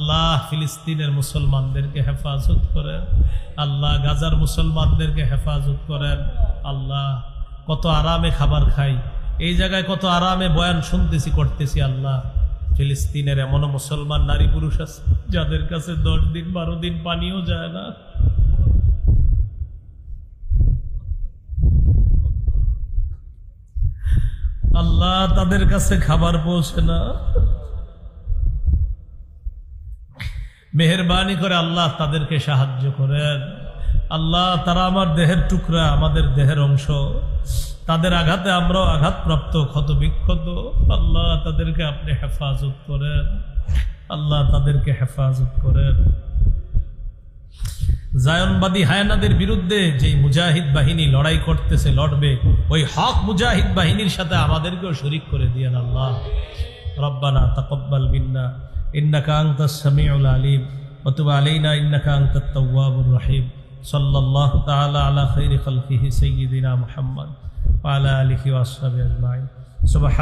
আল্লাহ ফিলিস্তিনের মুসলমানদেরকে হেফাজত করেন, আল্লাহ গাজার মুসলমানদেরকে হেফাজত করেন। আল্লাহ কত আরামে খাবার খাই, এই জায়গায় কত আরামে বয়ান শুনতেছি করতেছি। আল্লাহ ফিলিস্তিনের এমন মুসলমান নারী পুরুষ আছে যাদের কাছে 10 দিন 12 দিন পানিও যায় না। আল্লাহ তাদের কাছে খাবার পৌঁছে না। মেহেরবানি করে আল্লাহ তাদেরকে সাহায্য করেন। আল্লাহ তারা আমার দেহের টুকরা, আমাদের দেহের অংশ, তাদের আঘাতে আমরাও আঘাতপ্রাপ্ত, ক্ষত বিক্ষত। আল্লাহ তাদেরকে আপনি হেফাজত করেন, আল্লাহ তাদেরকে হেফাজত করেন। জায়নবাদী হায়নাদের বিরুদ্ধে যেই মুজাহিদ বাহিনী লড়াই করতেছে, লড়বে, ওই হক মুজাহিদ বাহিনীর সাথে আমাদেরকেও শরীক করে দিয়েন আল্লাহ। রব্বানা তাকাব্বাল মিন্না ইন্নাকা আনতাস সামিউল আলিম ওয়া তুব আলাইনা ইন্নাকা আনতাত তাওয়াবুর রহিম। সাল্লাল্লাহু তাআলা আলা খাইরি খালকিহি সাইয়্যিদিনা মুহাম্মদ ওয়া আলা আলিহি ওয়া আসহাবিহি আজমাইন। সুবহান